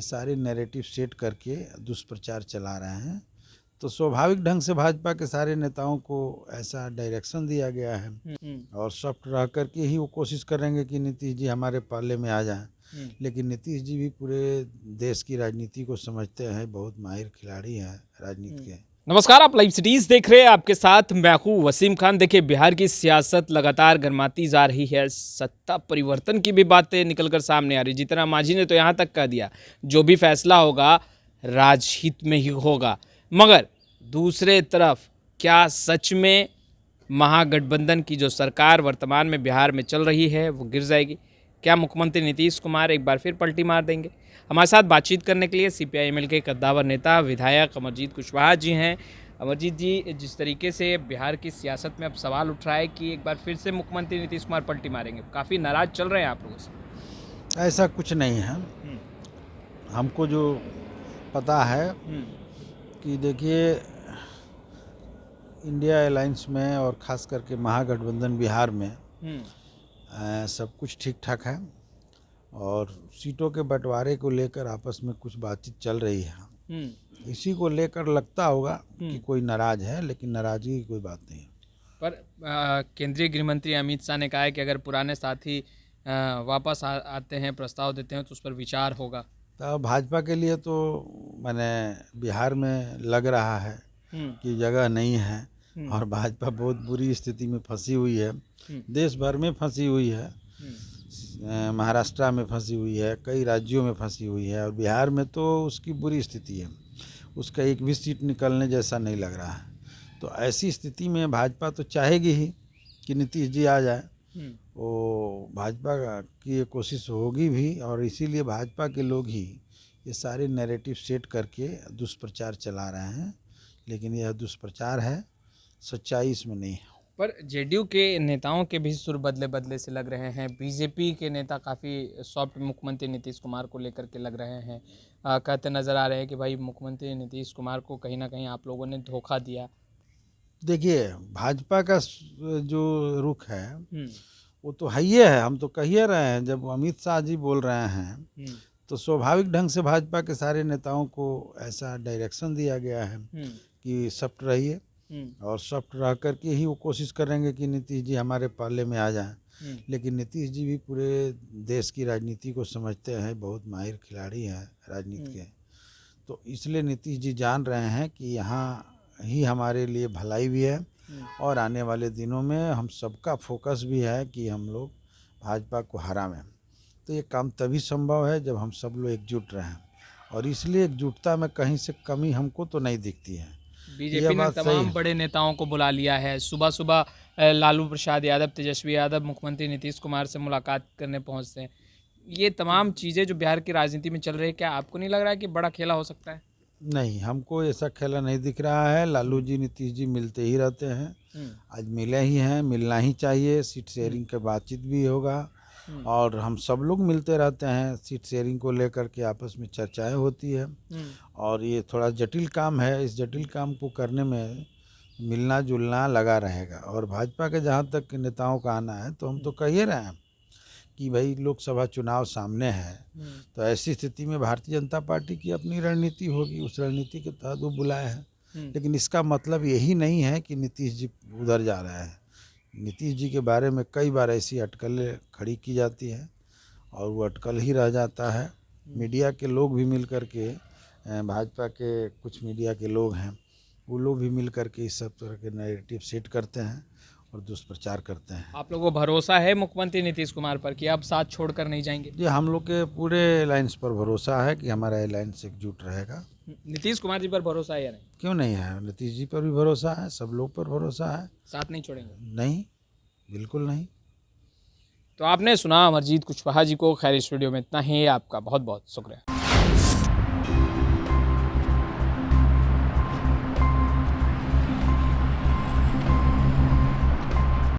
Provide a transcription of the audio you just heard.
सारे narrative set करके दुष्प्रचार चला रहे हैं। तो स्वाभाविक ढंग से भाजपा के सारे नेताओं को ऐसा डायरेक्शन दिया गया है और सॉफ्ट रह करके ही वो कोशिश करेंगे कि नीतीश जी हमारे पाले में आ जाएं। लेकिन नीतीश जी भी पूरे देश की राजनीति को समझते हैं, बहुत माहिर खिलाड़ी हैं राजनीति के। नमस्कार, आप लाइव सिटीज देख रहे हैं। आपके साथ मैं हूं वसीम खान। देखिए, बिहार की सियासत लगातार गर्माती जा रही है। सत्ता परिवर्तन की भी बातें निकलकर सामने आ रही। जीतन राम मांझी ने तो यहां तक कह दिया, जो भी फैसला होगा राजहित में ही होगा। मगर दूसरे तरफ क्या सच में महागठबंधन की जो सरकार वर्तमान में बिहार में चल रही है वो गिर जाएगी? क्या मुख्यमंत्री नीतीश कुमार एक बार फिर पलटी मार देंगे? हमारे साथ बातचीत करने के लिए CPI-ML के कद्दावर नेता विधायक अमरजीत कुशवाहा जी हैं। अमरजीत जी, जिस तरीके से बिहार की सियासत में अब सवाल उठ रहा है कि एक बार फिर से मुख्यमंत्री नीतीश कुमार पलटी मारेंगे, काफ़ी नाराज चल रहे हैं आप लोगों से। ऐसा कुछ नहीं है। हमको जो पता है कि देखिए, इंडिया अलायंस में और ख़ास करके महागठबंधन बिहार में सब कुछ ठीक ठाक है और सीटों के बंटवारे को लेकर आपस में कुछ बातचीत चल रही है। इसी को लेकर लगता होगा कि कोई नाराज है, लेकिन नाराजगी की कोई बात नहीं है। पर केंद्रीय गृह मंत्री अमित शाह ने कहा है कि अगर पुराने साथी वापस आते हैं, प्रस्ताव देते हैं तो उस पर विचार होगा। तो भाजपा के लिए तो मैंने बिहार में लग रहा है कि जगह नहीं है और भाजपा बहुत बुरी स्थिति में फंसी हुई है। देश भर में फंसी हुई है, महाराष्ट्र में फंसी हुई है, कई राज्यों में फंसी हुई है और बिहार में तो उसकी बुरी स्थिति है। उसका एक भी सीट निकलने जैसा नहीं लग रहा है। तो ऐसी स्थिति में भाजपा तो चाहेगी ही कि नीतीश जी आ जाए। वो भाजपा की ये कोशिश होगी भी और इसीलिए भाजपा के लोग ही ये सारे नैरेटिव सेट करके दुष्प्रचार चला रहे हैं। लेकिन यह दुष्प्रचार है, सच्चाई इसमें नहीं है। पर जेडीयू के नेताओं के भी सुर बदले बदले से लग रहे हैं। बीजेपी के नेता काफ़ी सॉफ्ट मुख्यमंत्री नीतीश कुमार को लेकर के लग रहे हैं। कहते नज़र आ रहे हैं कि भाई मुख्यमंत्री नीतीश कुमार को कहीं ना कहीं आप लोगों ने धोखा दिया। देखिए, भाजपा का जो रुख है वो तो है ही है। हम तो कह ही रहे हैं, जब अमित शाह जी बोल रहे हैं तो स्वाभाविक ढंग से भाजपा के सारे नेताओं को ऐसा डायरेक्शन दिया गया है कि सॉफ्ट रहिए और सॉफ्ट रह करके ही वो कोशिश करेंगे कि नीतीश जी हमारे पाले में आ जाएं। लेकिन नीतीश जी भी पूरे देश की राजनीति को समझते हैं, बहुत माहिर खिलाड़ी हैं राजनीति के। तो इसलिए नीतीश जी जान रहे हैं कि यहाँ ही हमारे लिए भलाई भी है और आने वाले दिनों में हम सबका फोकस भी है कि हम लोग भाजपा को हराएं। तो ये काम तभी संभव है जब हम सब लोग एकजुट रहें और इसलिए एकजुटता में कहीं से कमी हमको तो नहीं दिखती है। बीजेपी ने तमाम बड़े नेताओं को बुला लिया है। सुबह सुबह लालू प्रसाद यादव, तेजस्वी यादव मुख्यमंत्री नीतीश कुमार से मुलाकात करने पहुंचते हैं। ये तमाम चीज़ें जो बिहार की राजनीति में चल रही है, क्या आपको नहीं लग रहा है कि बड़ा खेला हो सकता है? नहीं, हमको ऐसा खेला नहीं दिख रहा है। लालू जी नीतीश जी मिलते ही रहते हैं, आज मिले ही हैं, मिलना ही चाहिए। सीट शेयरिंग का बातचीत भी होगा और हम सब लोग मिलते रहते हैं। सीट शेयरिंग को लेकर के आपस में चर्चाएं होती है और ये थोड़ा जटिल काम है। इस जटिल काम को करने में मिलना जुलना लगा रहेगा। और भाजपा के जहाँ तक नेताओं का आना है तो हम तो कह ही रहे हैं कि भाई लोकसभा चुनाव सामने है, तो ऐसी स्थिति में भारतीय जनता पार्टी की अपनी रणनीति होगी, उस रणनीति के तहत वो बुलाए हैं। लेकिन इसका मतलब यही नहीं है कि नीतीश जी उधर जा रहे हैं। नीतीश जी के बारे में कई बार ऐसी अटकलें खड़ी की जाती हैं और वो अटकल ही रह जाता है। मीडिया के लोग भी मिल कर के, भाजपा के कुछ मीडिया के लोग हैं, वो लोग भी मिल कर के इस सब तरह के नैरेटिव सेट करते हैं और दुष्प्रचार करते हैं। आप लोगों को भरोसा है मुख्यमंत्री नीतीश कुमार पर कि अब साथ छोड़कर नहीं जाएंगे? जी, हम लोग के पूरे अलायंस पर भरोसा है कि हमारा अलायंस एकजुट रहेगा। नीतीश कुमार जी पर भरोसा है या नहीं? क्यों नहीं है, नीतीश जी पर भी भरोसा है, सब लोग पर भरोसा है। साथ नहीं छोड़ेंगे? नहीं, बिल्कुल नहीं। तो आपने सुना अमरजीत कुशवाहा जी को। खैर, इस वीडियो में इतना ही। आपका बहुत बहुत शुक्रिया।